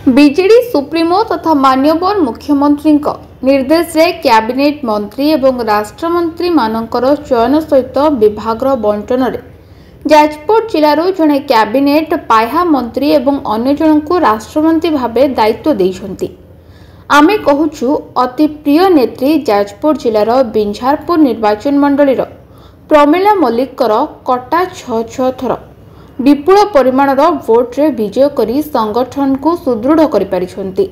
BJD supremo तथा मान्यवर मुख्यमंत्री निर्देश रे कैबिनेट मंत्री एवं राष्ट्रमंत्री मानकर चयन सहित विभागर बंटन रे जाजपुर जिलार जड़े कैबिनेट पाह्या मंत्री एवं अन्य जन को राष्ट्रमंत्री भावे दायित्व देइछंती। आमे कहूछु अति प्रिय नेत्री जाजपुर जिलार बिंझारपुर निर्वाचन मंडलीर प्रमिला मल्लिकर कटा 6 थर विपुल परिमाणर भोट रे विजय करी संगठन को सुदृढ़ करि पारिछंती।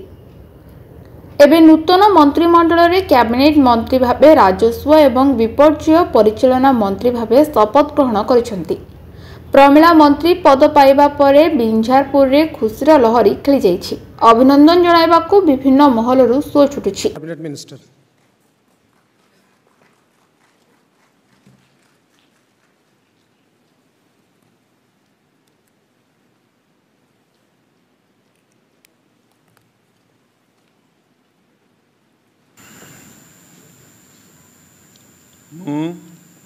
एबे नूतन मंत्रिमंडल रे कैबिनेट मंत्री भावे राजस्व एवं विपर्यय परिचालना मंत्री भावे शपथ ग्रहण करिछंती। प्रमिला मंत्री पद पाइबा परे बिंझारपुर रे खुशीर लहरी खेली जाइछि। अभिनंदन जणाइबाकू विभिन्न महलरू सुओ छुटुछि। कैबिनेट मिनिस्टर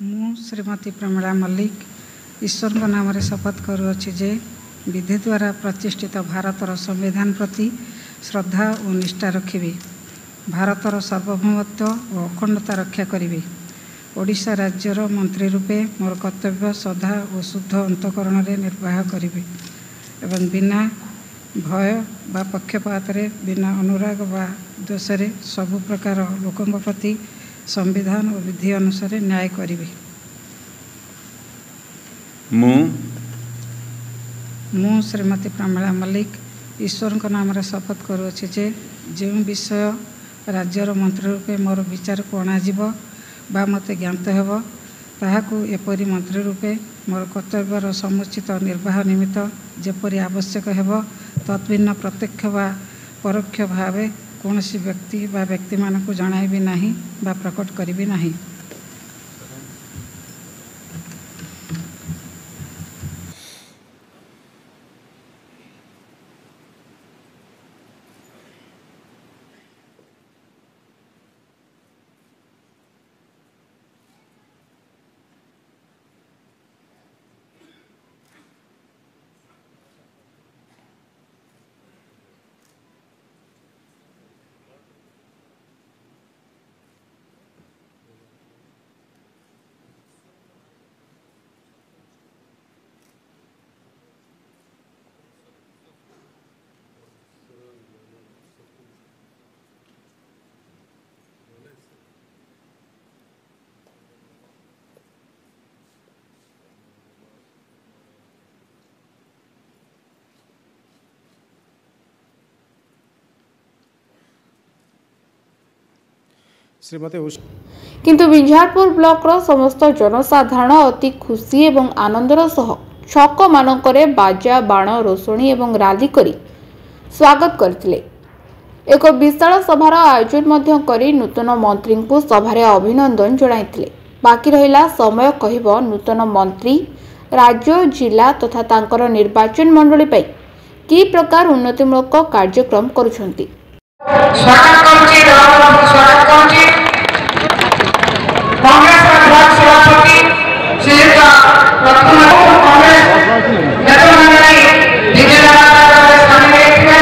मु श्रीमती प्रमिला मल्लिक ईश्वर नाम शपथ करुअछि जे विधि द्वारा प्रतिष्ठित भारतर संविधान प्रति श्रद्धा और निष्ठा रखिबी, भारतर सार्वभौमत्व और अखंडता रक्षा करिबी, ओडिशा राज्यर मंत्री रूपे मोर कर्तव्य श्रद्धा और शुद्ध अंतकरण रे निर्वाह करिबी एवं बिना भय बा पक्षपात रे बिना अनुराग बा द्वेष रे सबु प्रकार लोकंक प्रति संविधान और विधि अनुसार न्याय करिबी। मु श्रीमती प्रमिला मल्लिक ईश्वर नाम शपथ करुअछि जे जो विषय राज्यर मंत्री रूपे मोर विचार को अणाजिब बा मते ज्ञात हेब ताहाकू एपरि मंत्री रूपे मोर कर्तव्यर समुचित निर्वाह निमित्त जेपरि आवश्यक हेब तत्भिन्न प्रत्यक्ष बा परोक्ष भावे कौनसी व्यक्ति बा व्यक्ति मानक जणाइबी नाही बा प्रकट करिबी नाही। किंतु बिंझारपुर ब्लॉक रो समस्त जनसाधारण अति खुशी एवं आनंदर सह छक मानकरे बाजा बाण रोषणी एवं राली करी स्वागत करथिले। एक विशाल सभार आयोजन मध्य करी नूतन मंत्री को सभारे अभिनंदन जणाइथिले। बाकी रहिला समय कहिबो नूतन मंत्री राज्य जिला तथा तांकर निर्वाचन मंडली पई की प्रकार उन्नतिमूलक कार्यक्रम करूछंती। स्वागत करूची स्वागत करूची कांग्रेस ब्लॉक सभापति श्रीयुत प्रथम कांग्रेस नेता मंडली विजयनगर स्थान लेथिबे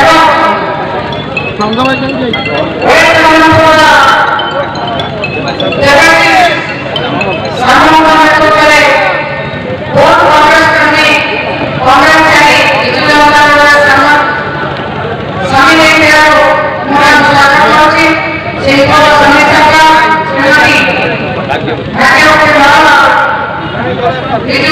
एवं Ini